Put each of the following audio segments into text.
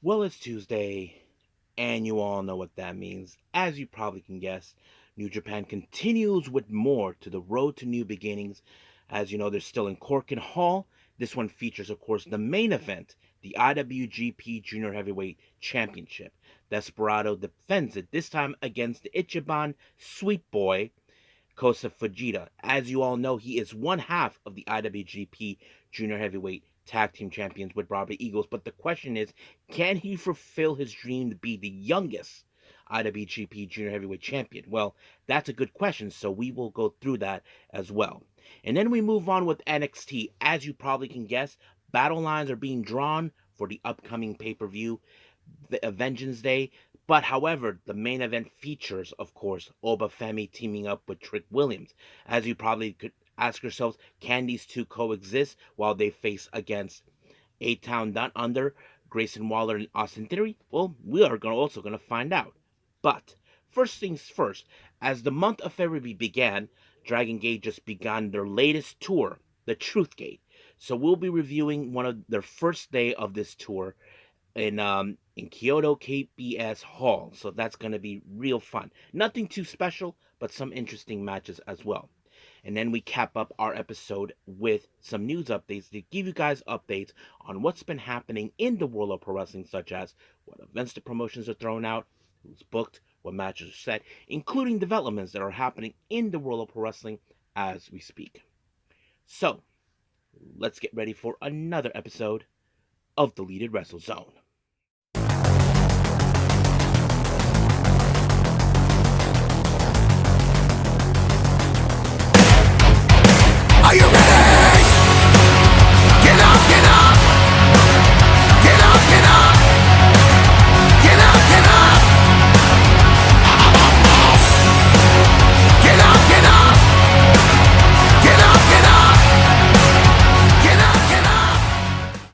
Well, it's Tuesday, and you all know what that means. As you probably can guess, New Japan continues with more to the road to new beginnings. As you know, they're still in Korakuen Hall. This one features, of course, the main event, the IWGP Junior Heavyweight Championship. Desperado defends it, this time against the Ichiban Sweet Boy, Kosa Fujita. As you all know, he is one half of the IWGP Junior Heavyweight Tag Team Champions with Bravo Eagles. But the question is, can he fulfill his dream to be the youngest IWGP Junior Heavyweight Champion? Well, that's a good question, so we will go through that as well. And then we move on with NXT. As you probably can guess, battle lines are being drawn for the upcoming pay-per-view, the Vengeance Day. But however, the main event features, of course, Obafemi teaming up with Trick Williams. As you probably could ask yourselves, can these two coexist while they face against A-Town Down Under, Grayson Waller, and Austin Theory? Well, we are also going to find out. But first things first, as the month of February began, Dragon Gate just began their latest tour, the Truth Gate. So we'll be reviewing one of their first day of this tour in Kyoto KBS Hall. So that's going to be real fun. Nothing too special, but some interesting matches as well. And then we cap up our episode with some news updates to give you guys updates on what's been happening in the world of pro wrestling, such as what events the promotions are throwing out, who's booked, what matches are set, including developments that are happening in the world of pro wrestling as we speak. So, let's get ready for another episode of Deleted Wrestle Zone. Are you ready? Get up, get up! Get up, get up! Get up, get up! Get up, get up! Get up, get up! Get up, get up!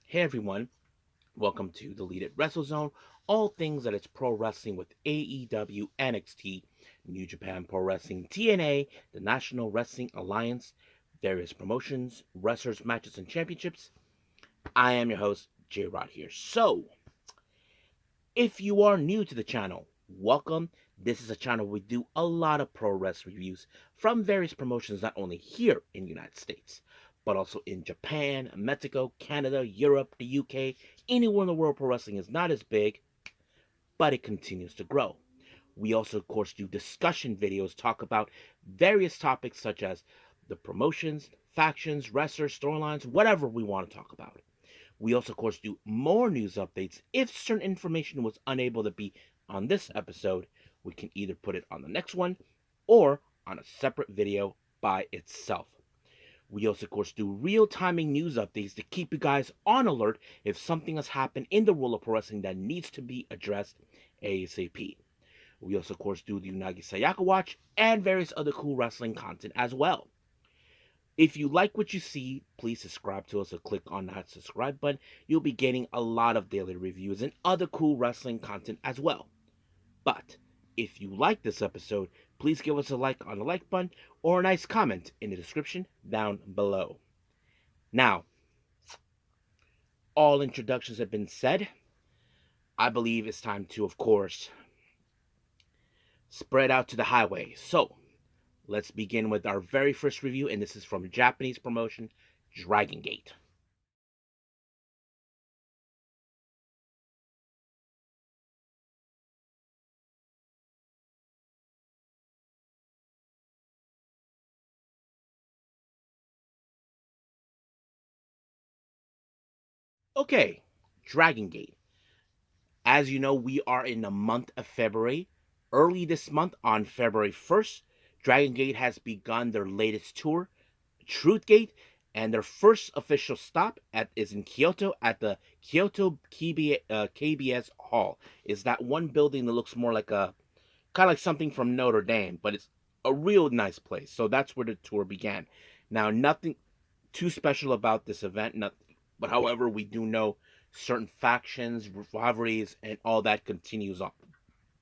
Hey everyone, welcome to Deleted Wrestle Zone, all things that is pro wrestling with AEW, NXT, New Japan Pro Wrestling, TNA, the National Wrestling Alliance, various promotions, wrestlers, matches, and championships. I am your host, J Rod here. So, if you are new to the channel, welcome. This is a channel where we do a lot of pro wrestling reviews from various promotions, not only here in the United States, but also in Japan, Mexico, Canada, Europe, the UK, anywhere in the world pro wrestling is not as big, but it continues to grow. We also, of course, do discussion videos, talk about various topics such as the promotions, factions, wrestlers, storylines, whatever we want to talk about. We also, of course, do more news updates. If certain information was unable to be on this episode, we can either put it on the next one or on a separate video by itself. We also, of course, do real-timing news updates to keep you guys on alert if something has happened in the world of pro wrestling that needs to be addressed ASAP. We also, of course, do the Unagi Sayaka Watch and various other cool wrestling content as well. If you like what you see, please subscribe to us or click on that subscribe button. You'll be getting a lot of daily reviews and other cool wrestling content as well. But if you like this episode, please give us a like on the like button or a nice comment in the description down below. Now, all introductions have been said. I believe it's time to, of course, spread out to the highway. So, let's begin with our very first review, and this is from Japanese promotion Dragon Gate. Okay, Dragon Gate. As you know, we are in the month of February. Early this month, on February 1st, Dragon Gate has begun their latest tour, Truth Gate, and their first official stop is in Kyoto at the Kyoto KBS Hall. Is that one building that looks more like a kind of like something from Notre Dame, but it's a real nice place. So that's where the tour began. Now, nothing too special about this event, but however, we do know certain factions, rivalries, and all that continues on.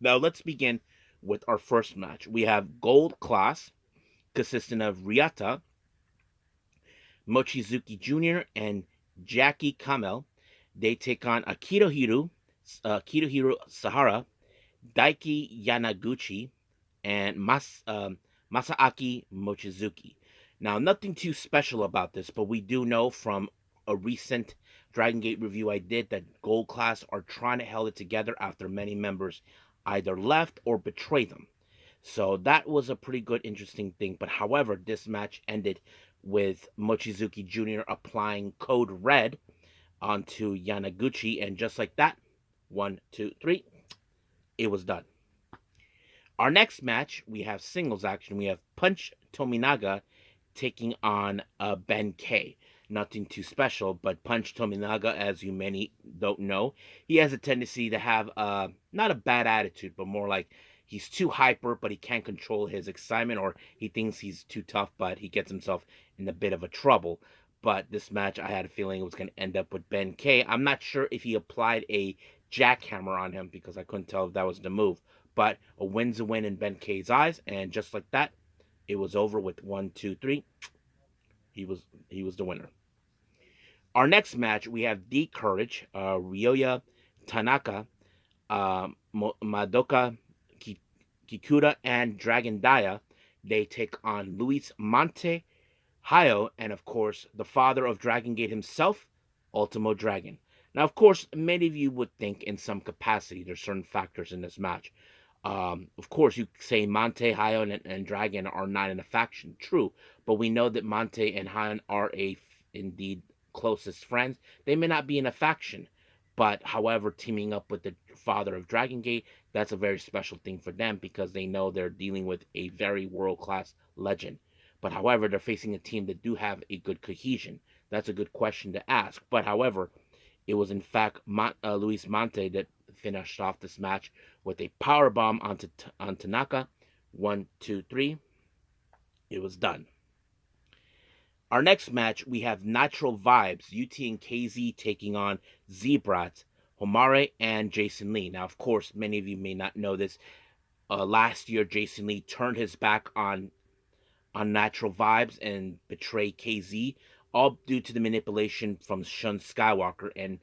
Now, let's begin with our first match. We have Gold Class, consisting of Ryota, Mochizuki Jr., and Jackie Kamel. They take on Kitohiro Sahara, Daiki Yanaguchi, and Masaaki Mochizuki. Now, nothing too special about this, but we do know from a recent Dragon Gate review I did that Gold Class are trying to hold it together after many members either left or betrayed them. So that was a pretty good, interesting thing. But however, this match ended with Mochizuki Jr. applying Code Red onto Yanaguchi, and just like that, 1, 2, 3, it was done. Our next match, we have singles action. We have Punch Tominaga taking on Ben K. Nothing too special, but Punch Tominaga, as you many don't know, he has a tendency to have not a bad attitude, but more like he's too hyper, but he can't control his excitement, or he thinks he's too tough, but he gets himself in a bit of a trouble. But this match, I had a feeling it was going to end up with Ben K. I'm not sure if he applied a jackhammer on him because I couldn't tell if that was the move. But a win's a win in Ben K's eyes, and just like that, it was over with 1, 2, 3. He was the winner. Our next match, we have D Courage, Ryoya Tanaka, Madoka Kikuta, and Dragon Daya. They take on Luis Monte, Hayo, and of course, the father of Dragon Gate himself, Ultimo Dragon. Now, of course, many of you would think in some capacity there's certain factors in this match. Of course, you say Monte, Hayon, and Dragon are not in a faction. True, but we know that Monte and Hayon are indeed closest friends. They may not be in a faction, but however, teaming up with the father of Dragon Gate, that's a very special thing for them because they know they're dealing with a very world-class legend. But however, they're facing a team that do have a good cohesion. That's a good question to ask. But however, it was in fact Luis Monte that finished off this match with a power bomb on Tanaka. 1, 2, 3. It was done. Our next match, we have Natural Vibes, UT and KZ taking on Z-Brats, Homare, and Jason Lee. Now, of course, many of you may not know this. Last year, Jason Lee turned his back on Natural Vibes and betrayed KZ, all due to the manipulation from Shun Skywalker, and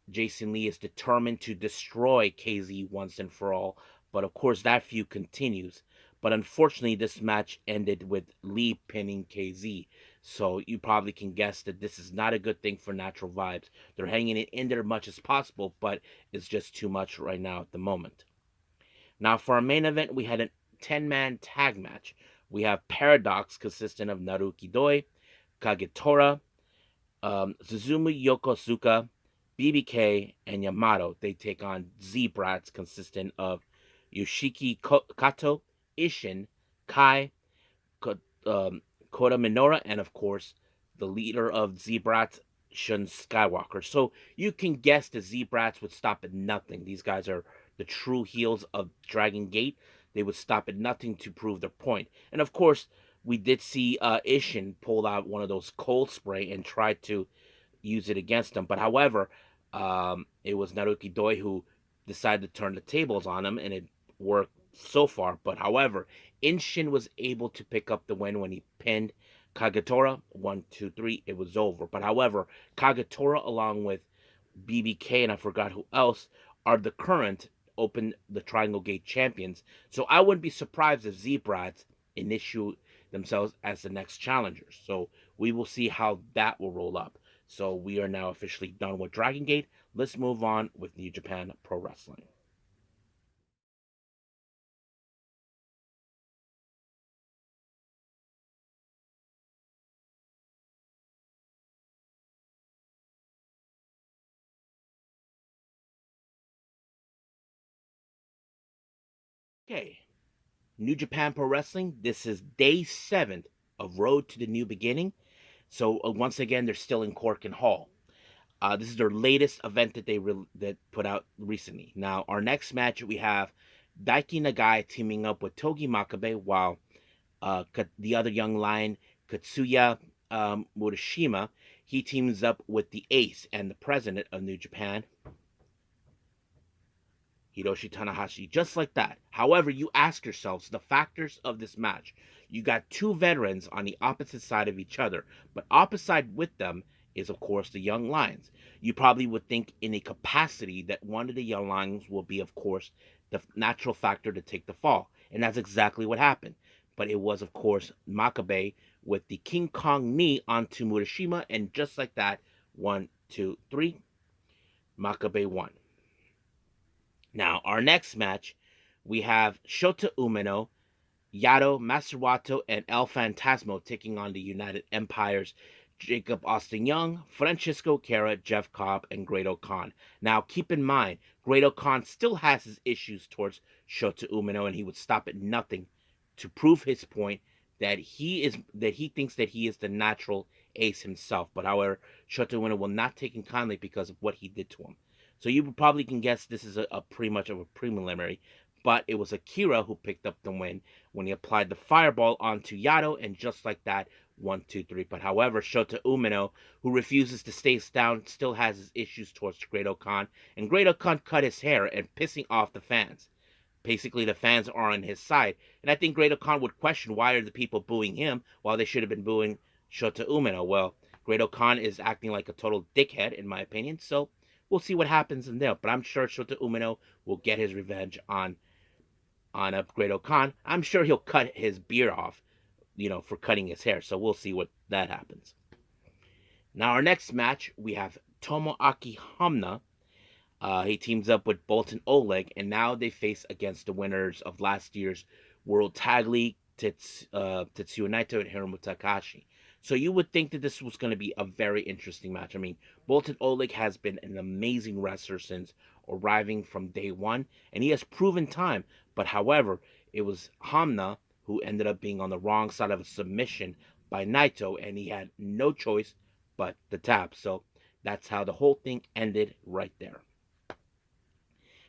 Jason Lee is determined to destroy KZ once and for all, but of course that feud continues. But unfortunately, this match ended with Lee pinning KZ. So you probably can guess that this is not a good thing for Natural Vibes. They're hanging it in there as much as possible, but it's just too much right now at the moment. Now, for our main event, we had a 10-man tag match. We have Paradox, consisting of Naruki Doi, Kagetora, Suzumu Yokosuka, BBK, and Yamato. They take on Z-Brats, consisting of Yoshiki Kato, Ishin, Kai, Kota Minoura, and of course, the leader of Z-Brats, Shun Skywalker. So you can guess the Z-Brats would stop at nothing. These guys are the true heels of Dragon Gate. They would stop at nothing to prove their point. And of course, we did see Ishin pull out one of those cold spray and try to use it against them. But however, it was Naruki Doi who decided to turn the tables on him, and it worked so far. But however, Inshin was able to pick up the win when he pinned Kagetora. 1, 2, 3, it was over. But however, Kagetora along with BBK and I forgot who else are the current Open the Triangle Gate champions. So I wouldn't be surprised if Z-Brats initiate themselves as the next challengers. So we will see how that will roll up. So we are now officially done with Dragon Gate. Let's move on with New Japan Pro Wrestling. Okay, New Japan Pro Wrestling. This is day 7 of Road to the New Beginning. So once again, they're still in Korakuen Hall. This is their latest event that that put out recently. Now, our next match, we have Daiki Nagai teaming up with Togi Makabe, while the other young lion, Katsuya Murashima, he teams up with the ace and the president of New Japan, Hiroshi Tanahashi, just like that. However, you ask yourselves the factors of this match. You got two veterans on the opposite side of each other, but opposite with them is, of course, the Young Lions. You probably would think in a capacity that one of the Young Lions will be, of course, the natural factor to take the fall. And that's exactly what happened. But it was, of course, Makabe with the King Kong knee onto Murashima. And just like that, 1, 2, 3, Makabe won. Now, our next match, we have Shota Umino, Yado, Master Wato, and El Fantasmo taking on the United Empires, Jacob Austin Young, Francisco Cara, Jeff Cobb, and Great Khan. Now, keep in mind, Great Khan still has his issues towards Shota Umino, and he would stop at nothing to prove his point that he thinks that he is the natural ace himself. But however, Shota Umino will not take him kindly because of what he did to him. So you probably can guess this is a pretty much of a preliminary, but it was Akira who picked up the win when he applied the fireball onto Yado, and just like that, 1, 2, 3. But however, Shota Umino, who refuses to stay down, still has his issues towards Great Khan, and Great Khan cut his hair and pissing off the fans. Basically, the fans are on his side, and I think Great Khan would question why are the people booing him while they should have been booing Shota Umino. Well, Great Khan is acting like a total dickhead, in my opinion, so we'll see what happens in there. But I'm sure Shota Umino will get his revenge on a Great Khan. I'm sure he'll cut his beard off, for cutting his hair. So we'll see what that happens. Now, our next match, we have Tomoaki Hamna. He teams up with Bolton Oleg, and now they face against the winners of last year's World Tag League, Tetsuya Naito and Hiromu Takahashi. So you would think that this was going to be a very interesting match. I mean, Bolton Oleg has been an amazing wrestler since arriving from day one, and he has proven time. But however, it was Hamna who ended up being on the wrong side of a submission by Naito, and he had no choice but the tap. So that's how the whole thing ended right there.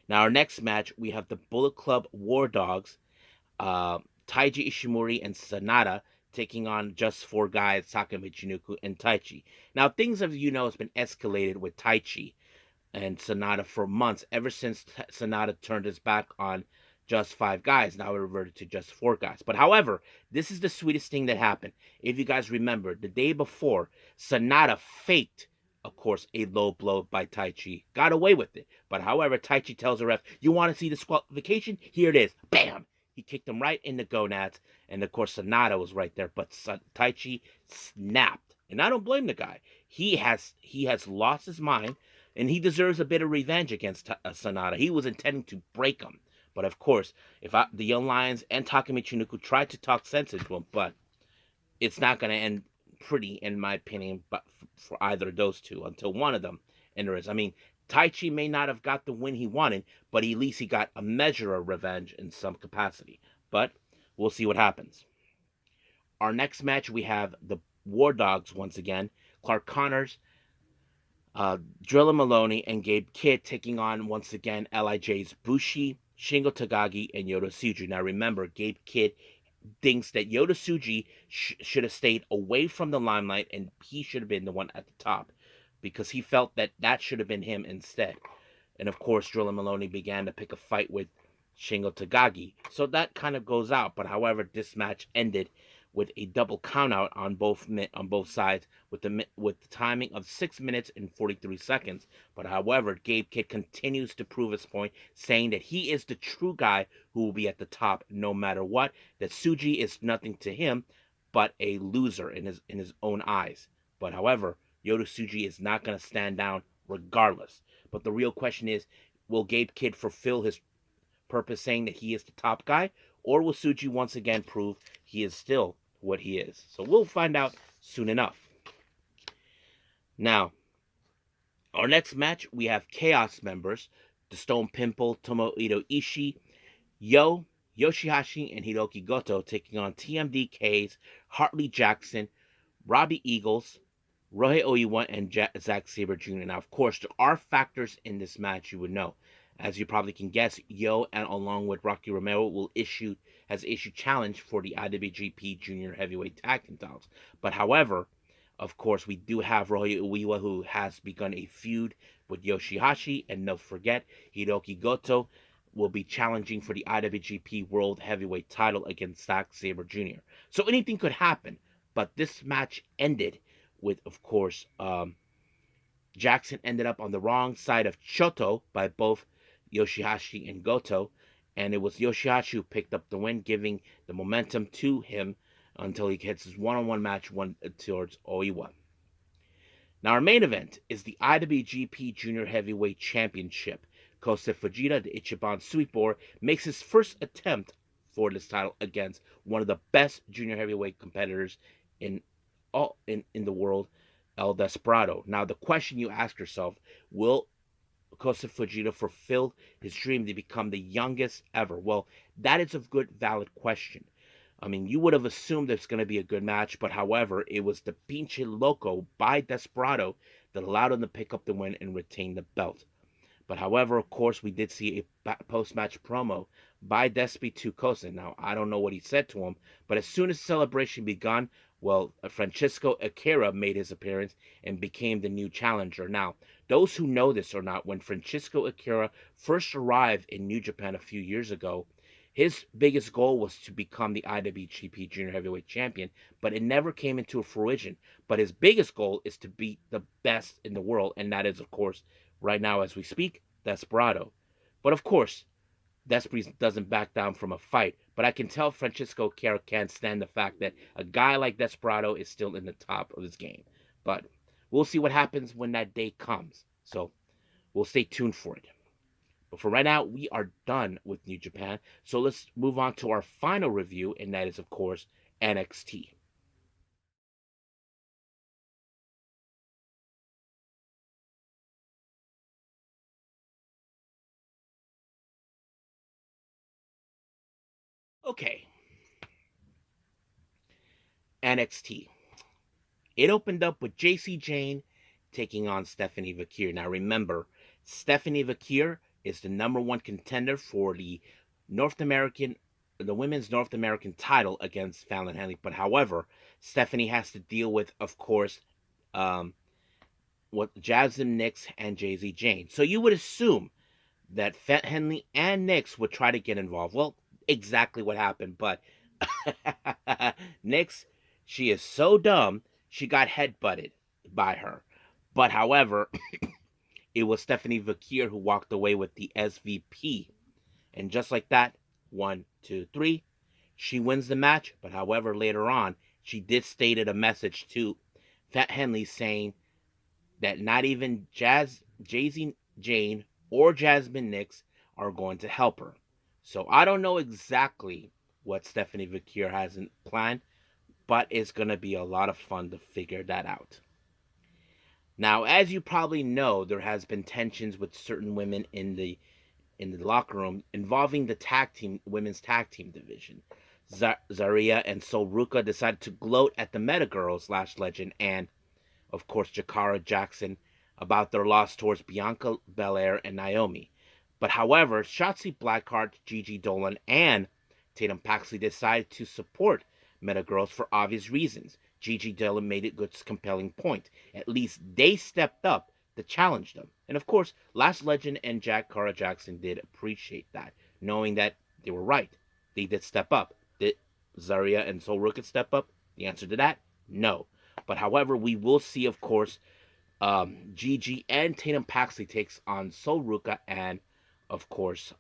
Now, our next match, we have the Bullet Club War Dogs, Taiji Ishimori and Sanada taking on just four guys, Saka Michinoku and Taichi. Now, things, as you know, has been escalated with Taichi and Sanada for months, ever since Sanada turned his back on just five guys. Now it reverted to just four guys. But however, this is the sweetest thing that happened. If you guys remember, the day before, Sanada faked, of course, a low blow by Taichi. Got away with it. But however, Taichi tells the ref, you want to see disqualification? Here it is. Bam! He kicked him right in the gonads. And of course, Sanada was right there. But Taichi snapped. And I don't blame the guy. He has lost his mind. And he deserves a bit of revenge against Sanada. He was intending to break him. But of course, the Young Lions and Taka Michinoku tried to talk sense into him, but it's not going to end pretty, in my opinion, but for either of those two until one of them enters. I mean, Taichi may not have got the win he wanted, but at least he got a measure of revenge in some capacity. But we'll see what happens. Our next match, we have the War Dogs once again. Clark Connors, Drilla Maloney, and Gabe Kidd taking on once again LIJ's Bushi, Shingo Takagi, and Yota Tsuji. Now remember, Gabe Kidd thinks that Yota Tsuji should have stayed away from the limelight and he should have been the one at the top because he felt that should have been him instead. And of course, Drilla Maloney began to pick a fight with Shingo Takagi. So that kind of goes out. But however, this match ended with a double countout on both sides with the timing of 6 minutes and 43 seconds. But however, Gabe Kidd continues to prove his point, saying that he is the true guy who will be at the top no matter what. That Tsuji is nothing to him but a loser in his own eyes. But however, Yota Tsuji is not going to stand down regardless. But the real question is, will Gabe Kidd fulfill his purpose saying that he is the top guy, or will Tsuji once again prove he is still what he is? So we'll find out soon enough. Now, our next match, we have Chaos members, the Stone Pimple, Tomohiro Ishii, Yoshihashi, and Hiroki Goto taking on TMDK's Hartley Jackson, Robbie Eagles, Rohei Oiwa, and Zack Sabre Jr. Now, of course, there are factors in this match you would know. As you probably can guess, Yo, and along with Rocky Romero, has issued challenge for the IWGP Jr. Heavyweight Tag Team titles. But however, of course, we do have Rohei Oiwa, who has begun a feud with Yoshihashi, and don't forget, Hiroki Goto will be challenging for the IWGP World Heavyweight title against Zack Sabre Jr. So anything could happen, but this match ended with, of course, Jackson ended up on the wrong side of Kyoto by both Yoshihashi and Goto, and it was Yoshihashi who picked up the win, giving the momentum to him until he gets his one-on-one match towards Oiwa. Now, our main event is the IWGP Junior Heavyweight Championship. Kosei Fujita, the Ichiban Sweetboy, makes his first attempt for this title against one of the best junior heavyweight competitors in the world, El Desperado. Now, the question you ask yourself: will Kosei Fujita fulfill his dream to become the youngest ever? Well, that is a good, valid question. I mean, you would have assumed it's going to be a good match, but however, it was the Pinche Loco by Desperado that allowed him to pick up the win and retain the belt. But however, of course, we did see a post-match promo by Despy to Kosei. Now, I don't know what he said to him, but as soon as celebration begun, well, Francisco Akira made his appearance and became the new challenger. Now, those who know this or not, when Francisco Akira first arrived in New Japan a few years ago, his biggest goal was to become the IWGP Junior Heavyweight Champion, but it never came into fruition. But his biggest goal is to beat the best in the world, and that is, of course, right now as we speak, Desperado. But of course, Despres doesn't back down from a fight. But I can tell Francisco Akira can't stand the fact that a guy like Desperado is still in the top of his game. But we'll see what happens when that day comes. So we'll stay tuned for it. But for right now, we are done with New Japan. So let's move on to our final review, and that is, of course, NXT. Okay, NXT. It opened up with JC Jane taking on Stephanie Vakir. Now remember, Stephanie Vakir is the number one contender for the women's North American title against Fallon Henley. But however, Stephanie has to deal with, of course, um, what Jasmine Nix and JZ Jane. So you would assume that Fat Henley and Nix would try to get involved. Well, exactly what happened, but Nix, she is so dumb, she got headbutted by her. But however, it was Stephanie Vakir who walked away with the SVP. And just like that, 1, 2, 3, she wins the match. But however, later on, she did stated a message to Fat Henley saying that not even Jay-Z Jane or Jasmine Nix are going to help her. So I don't know exactly what Stephanie Vakir has in plan, but it's going to be a lot of fun to figure that out. Now, as you probably know, there has been tensions with certain women in the locker room involving the women's tag team division. Zaria and Sol Ruka decided to gloat at the Meta Girls, Lash Legend, and of course, Jakara Jackson about their loss towards Bianca Belair and Naomi. But however, Shotzi Blackheart, Gigi Dolan, and Tatum Paxley decided to support Meta Girls for obvious reasons. Gigi Dolan made a good, compelling point. At least they stepped up to challenge them. And of course, Last Legend and Jakara Jackson did appreciate that, knowing that they were right. They did step up. Did Zaria and Sol Ruka step up? The answer to that, no. But however, we will see, of course, Gigi and Tatum Paxley takes on Sol Ruka and, of course,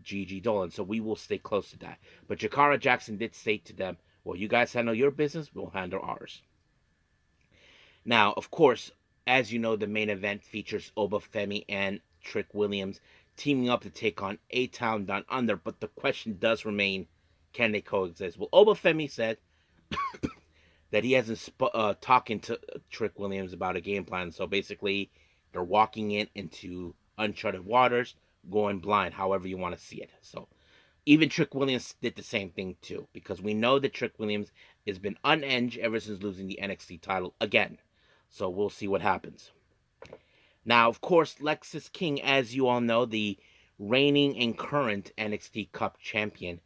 Gigi Dolan. So we will stay close to that. But Jakara Jackson did say to them, well, you guys handle your business, we'll handle ours. Now, of course, as you know, the main event features Oba Femi and Trick Williams teaming up to take on A-Town Down Under. But the question does remain, can they coexist? Well, Oba Femi said that he hasn't talking to Trick Williams about a game plan. So basically, they're walking into uncharted waters, going blind, however you want to see it. So even Trick Williams did the same thing too, because we know that Trick Williams has been unhinged ever since losing the NXT title again. So we'll see what happens. Now, of course, Lexis King, as you all know, the reigning and current NXT Cup champion,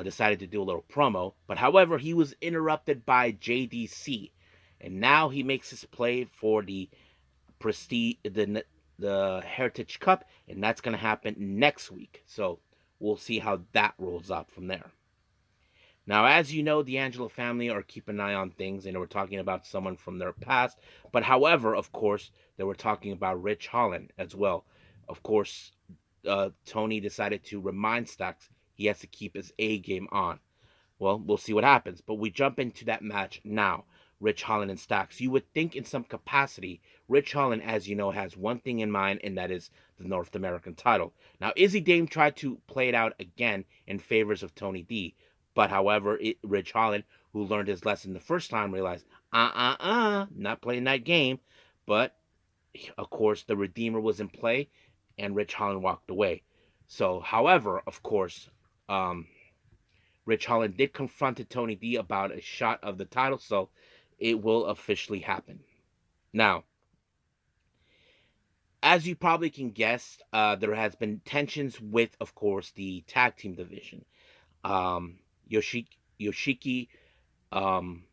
decided to do a little promo. But however, he was interrupted by JDC, and now he makes his play for the Prestige, the Heritage Cup, and that's going to happen next week. So we'll see how that rolls out from there. Now, as you know, the Angelo family are keeping an eye on things, and we're talking about someone from their past. But however, of course, they were talking about Rich Holland as well. Of course, Tony decided to remind Stacks he has to keep his A game on. Well, we'll see what happens. But we jump into that match now. Rich Holland and Stacks. You would think in some capacity, Rich Holland, as you know, has one thing in mind, and that is the North American title. Now, Izzy Dame tried to play it out again in favors of Tony D. But however, Rich Holland, who learned his lesson the first time, realized, not playing that game. But of course, the Redeemer was in play, and Rich Holland walked away. So, however, of course, Rich Holland did confront Tony D about a shot of the title, so it will officially happen. Now, as you probably can guess, there has been tensions with, of course, the tag team division. Yoshiki um,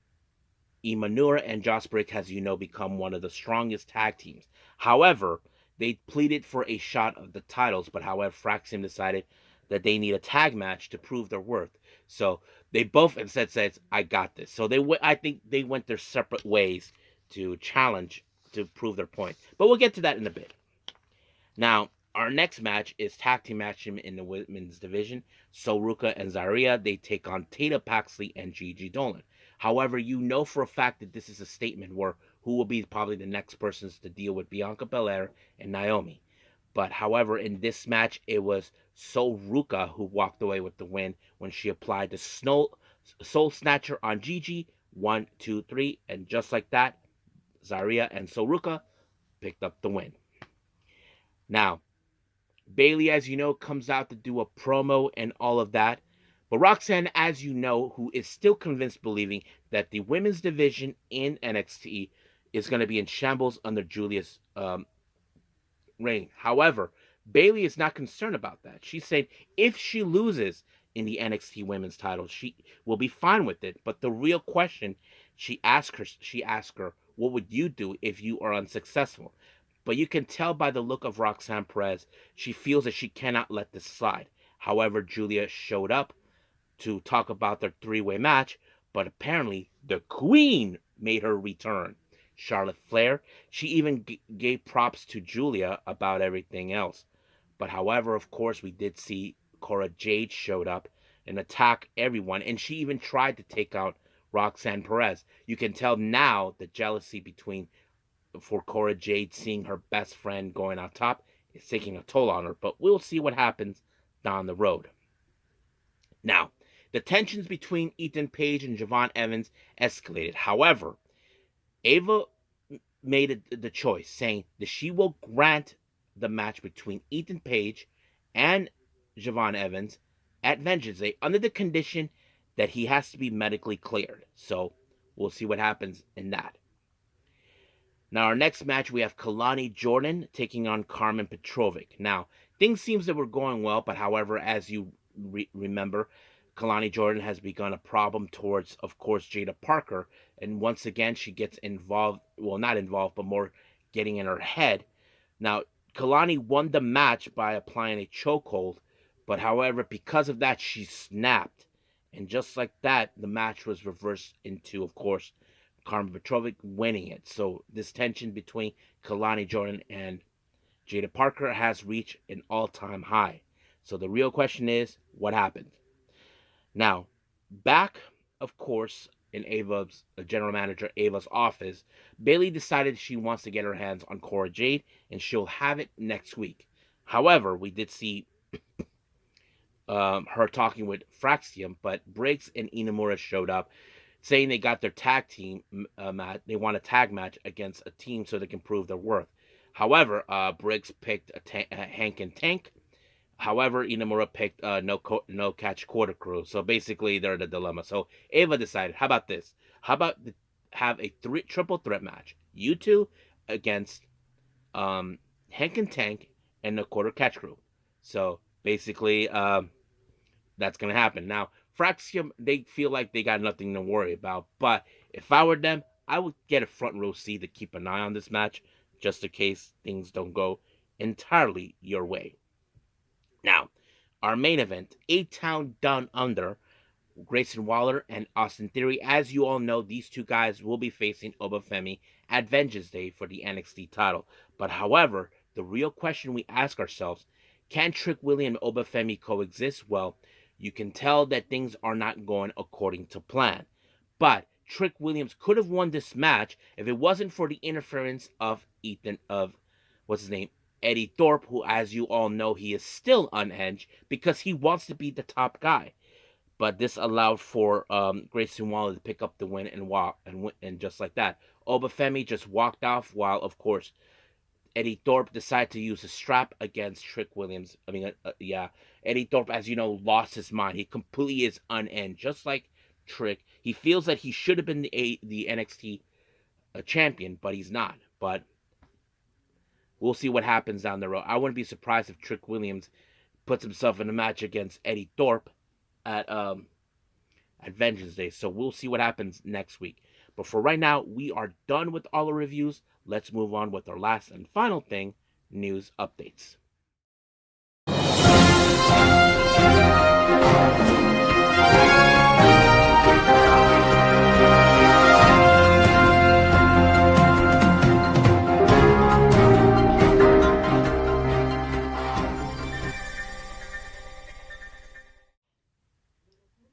Imanura and Josh Brick has, become one of the strongest tag teams. However, they pleaded for a shot of the titles, but however, Fraxium decided that they need a tag match to prove their worth. So they both instead said, "I got this." So I think they went their separate ways to challenge to prove their point. But we'll get to that in a bit. Now, our next match is tag team match in the women's division. Soruka and Zaria, they take on Tata Paxley and Gigi Dolan. However, you know for a fact that this is a statement where who will be probably the next persons to deal with Bianca Belair and Naomi. But however, in this match, it was Soruka who walked away with the win when she applied the Soul Snatcher on Gigi. 1, 2, 3, and just like that, Zaria and Soruka picked up the win. Now, Bailey, as you know, comes out to do a promo and all of that. But Roxanne, as you know, who is still convinced, believing that the women's division in NXT is going to be in shambles under Julia's reign. However, Bailey is not concerned about that. She said if she loses in the NXT women's title, she will be fine with it. But the real question she asked her, what would you do if you are unsuccessful? But you can tell by the look of Roxanne Perez, she feels that she cannot let this slide. However, Julia showed up to talk about their three-way match, but apparently the Queen made her return. Charlotte Flair, she even gave props to Julia about everything else. But however, of course, we did see Cora Jade showed up and attack everyone, and she even tried to take out Roxanne Perez. You can tell now the jealousy for Cora Jade seeing her best friend going out top is taking a toll on her, but we'll see what happens down the road. Now, the tensions between Ethan Page and Javon Evans escalated. However, Ava made the choice, saying that she will grant the match between Ethan Page and Javon Evans at Vengeance Day under the condition that he has to be medically cleared. So we'll see what happens in that. Now, our next match, we have Kalani Jordan taking on Carmen Petrovic. Now, things seems that were going well, but however, as you remember, Kalani Jordan has begun a problem towards, of course, Jada Parker, and once again, she gets involved, well, not involved, but more getting in her head. Now, Kalani won the match by applying a chokehold, but however, because of that, she snapped. And just like that, the match was reversed into, of course, Carmen Petrovic winning it. So this tension between Kalani Jordan and Jada Parker has reached an all-time high. So the real question is, what happened? Now, back, of course, in Ava's general manager Ava's office, Bailey decided she wants to get her hands on Cora Jade, and she'll have it next week. However, we did see her talking with Fraxium, but Briggs and Inamura showed up, saying they got their tag team match. They want a tag match against a team so they can prove their worth. However, Briggs picked Hank and Tank. However, Inamura picked no catch quarter crew. So basically, they're the dilemma. So Ava decided, how about this? How about have a triple threat match? You two against Hank and Tank and the quarter catch crew. So basically, that's gonna happen. Now, Fraxium, they feel like they got nothing to worry about. But if I were them, I would get a front row seat to keep an eye on this match, just in case things don't go entirely your way. Now, our main event, A-Town Down Under, Grayson Waller and Austin Theory. As you all know, these two guys will be facing Obafemi at Vengeance Day for the NXT title. But however, the real question we ask ourselves, can Trick William and Obafemi coexist? Well, you can tell that things are not going according to plan. But Trick Williams could have won this match if it wasn't for the interference of what's his name? Eddie Thorpe, who, as you all know, he is still unhinged because he wants to be the top guy. But this allowed for Grayson Waller to pick up the win and walk and just like that, Obafemi just walked off. While of course Eddie Thorpe decided to use a strap against Trick Williams. Eddie Thorpe, as you know, lost his mind. He completely is unhinged, just like Trick. He feels that he should have been the NXT champion, but he's not. But we'll see what happens down the road. I wouldn't be surprised if Trick Williams puts himself in a match against Eddie Thorpe at Vengeance Day. So we'll see what happens next week. But for right now, we are done with all the reviews. Let's move on with our last and final thing, news updates.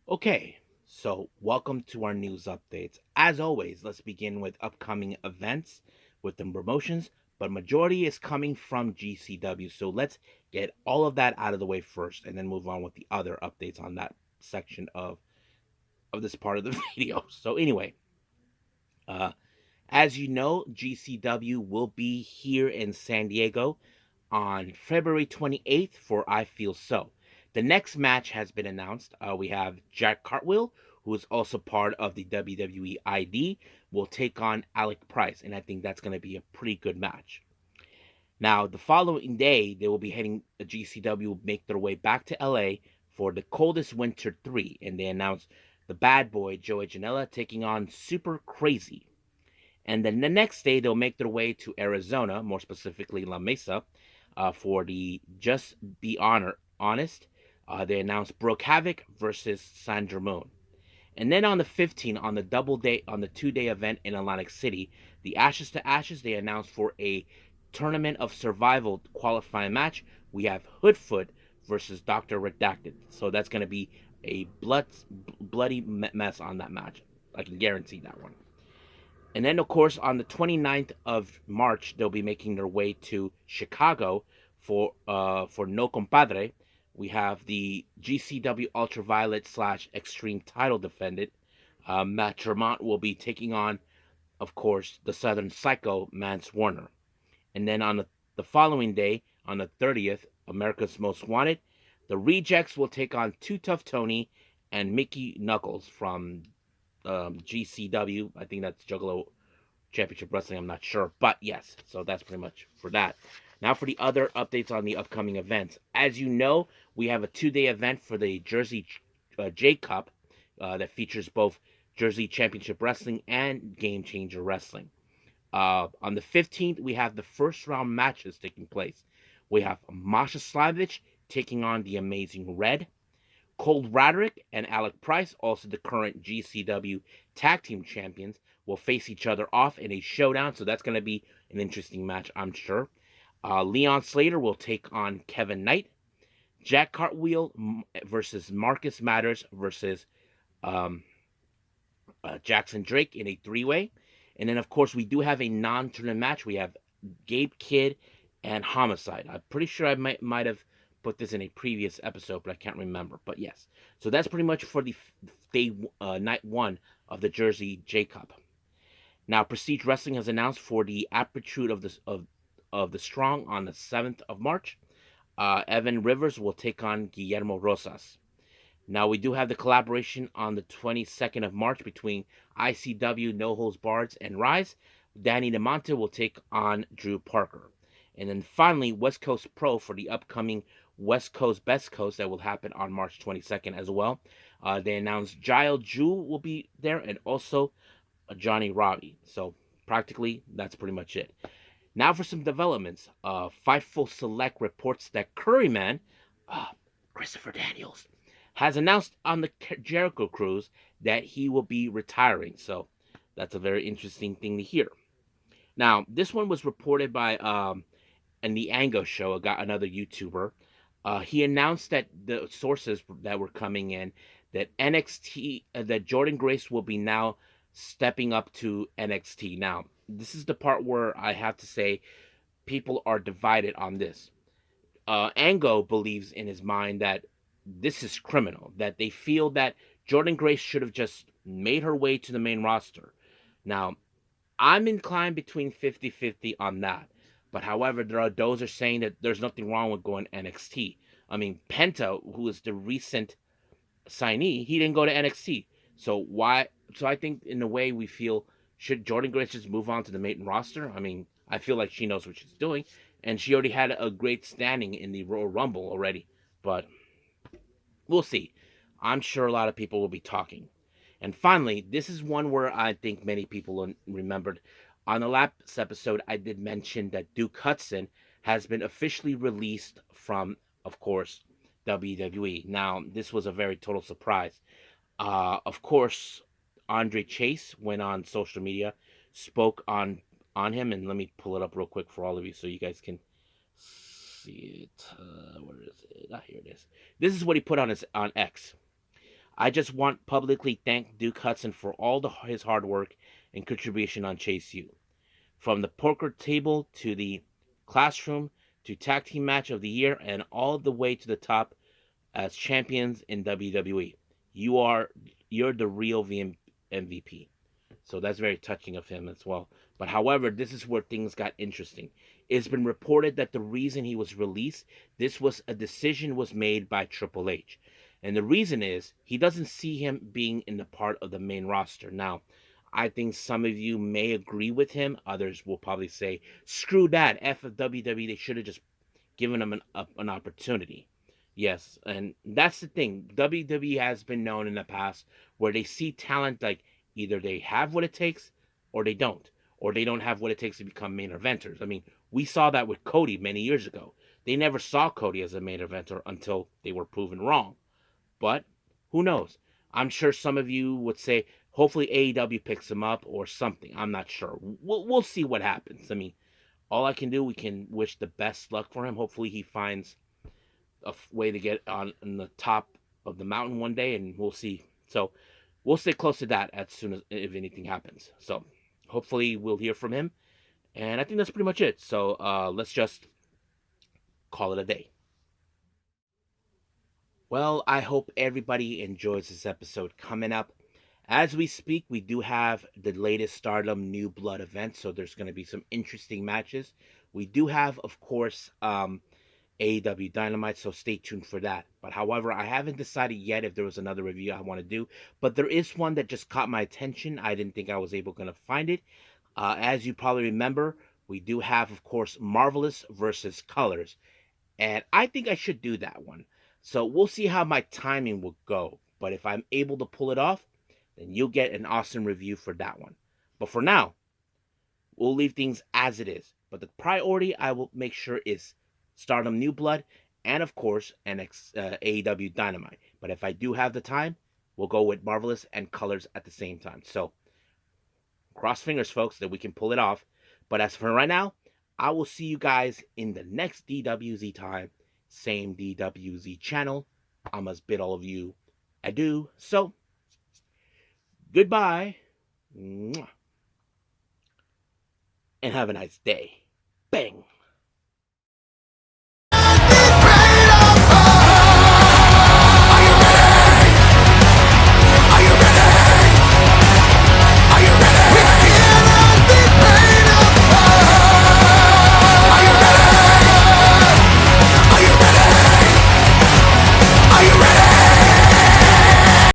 Okay, so welcome to our news updates. As always, let's begin with upcoming events with the promotions, but majority is coming from GCW. So let's get all of that out of the way first and then move on with the other updates on that section of this part of the video. So anyway, as you know, GCW will be here in San Diego on February 28th for I Feel So. The next match has been announced. We have Jack Cartwheel, who is also part of the WWE ID, will take on Alec Price, and I think that's going to be a pretty good match. Now, the following day, they will be heading, GCW will make their way back to LA for the Coldest Winter 3, and they announced the bad boy, Joey Janela, taking on Super Crazy. And then the next day, they'll make their way to Arizona, more specifically La Mesa, for the Just Be Honest. They announced Brooke Havoc versus Sandra Moon. And then on the 15th, on the two-day event in Atlantic City, the Ashes to Ashes, they announced for a Tournament of Survival qualifying match, we have Hoodfoot versus Dr. Redacted. So that's going to be a bloody mess on that match. I can guarantee that one. And then, of course, on the 29th of March, they'll be making their way to Chicago for No Compadre. We have the GCW Ultraviolet / Extreme title defendant. Matt Tremont will be taking on, of course, the Southern Psycho, Mance Warner. And then on the following day, on the 30th, America's Most Wanted, the Rejects will take on Too Tough Tony and Mickey Knuckles from GCW. I think that's Juggalo Championship Wrestling. I'm not sure. But yes, so that's pretty much for that. Now for the other updates on the upcoming events. As you know, we have a two-day event for the Jersey J Cup that features both Jersey Championship Wrestling and Game Changer Wrestling. On the 15th, we have the first round matches taking place. We have Masha Slamovich taking on the Amazing Red. Cold Roderick and Alec Price, also the current GCW Tag Team Champions, will face each other off in a showdown. So that's going to be an interesting match, I'm sure. Leon Slater will take on Kevin Knight. Jack Cartwheel versus Marcus Matters versus Jackson Drake in a three-way. And then, of course, we do have a non-tournament match. We have Gabe Kidd and Homicide. I'm pretty sure I might have put this in a previous episode, but I can't remember. But yes, so that's pretty much for the night one of the Jersey J Cup. Now, Prestige Wrestling has announced for the Aptitude of the Strong on the 7th of March. Evan Rivers will take on Guillermo Rosas. Now, we do have the collaboration on the 22nd of March between ICW, No Holds Barred, and Rise. Danny DeMonte will take on Drew Parker. And then finally, West Coast Pro for the upcoming West Coast Best Coast that will happen on March 22nd as well. They announced Giles Jewell will be there and also Johnny Robbie. So practically, that's pretty much it. Now for some developments. Fightful Select reports that Curryman, Christopher Daniels, has announced on the Jericho Cruise that he will be retiring. So that's a very interesting thing to hear. Now, this one was reported by in the Ango show, got another YouTuber. He announced that the sources that were coming in that NXT that Jordynne Grace will be now stepping up to NXT. Now, this is the part where I have to say people are divided on this. Ango believes in his mind that this is criminal, that they feel that Jordynne Grace should have just made her way to the main roster. Now, I'm inclined between 50-50 on that. But however, there are those are saying that there's nothing wrong with going NXT. I mean, Penta, who is the recent signee, he didn't go to NXT. So why? So I think in a way we feel should Jordynne Grace just move on to the main roster? I mean, I feel like she knows what she's doing, and she already had a great standing in the Royal Rumble already. But we'll see. I'm sure a lot of people will be talking. And finally, this is one where I think many people remembered. On the last episode, I did mention that Duke Hudson has been officially released from, of course, WWE. Now, this was a very total surprise. Of course, Andre Chase went on social media, spoke on him, and let me pull it up real quick for all of you so you guys can see it. Where is it? Ah, here it is. This is what he put on on X. I just want publicly thank Duke Hudson for all his hard work and contribution on Chase U. From the poker table to the classroom to tag team match of the year and all the way to the top as champions in WWE. You're the real MVP. So that's very touching of him as well. But however, this is where things got interesting. It's been reported that the reason he was released, this was a decision was made by Triple H. And the reason is he doesn't see him being in the part of the main roster. Now, I think some of you may agree with him. Others will probably say, screw that. F of WWE, they should have just given him an opportunity. Yes, and that's the thing. WWE has been known in the past where they see talent like either they have what it takes or they don't. Or they don't have what it takes to become main eventers. I mean, we saw that with Cody many years ago. They never saw Cody as a main eventer until they were proven wrong. But who knows? I'm sure some of you would say, hopefully AEW picks him up or something. I'm not sure. We'll see what happens. I mean, all I can do, we can wish the best luck for him. Hopefully he finds a way to get on the top of the mountain one day, and we'll see. So we'll stay close to that as soon as if anything happens. So hopefully we'll hear from him. And I think that's pretty much it. So let's just call it a day. Well, I hope everybody enjoys this episode coming up. As we speak, we do have the latest Stardom New Blood event, so there's going to be some interesting matches. We do have, of course, AEW Dynamite, so stay tuned for that. But however, I haven't decided yet if there was another review I want to do, but there is one that just caught my attention. I didn't think I was able to find it. As you probably remember, we do have, of course, Marvelous versus Colors, and I think I should do that one. So we'll see how my timing will go. But if I'm able to pull it off, then you'll get an awesome review for that one. But for now, we'll leave things as it is. But the priority I will make sure is Stardom New Blood and, of course, AEW Dynamite. But if I do have the time, we'll go with Marvelous and Colors at the same time. So cross fingers, folks, that we can pull it off. But as for right now, I will see you guys in the next DWZ time. Same DWZ channel. I must bid all of you adieu. So, goodbye. And have a nice day. Bang.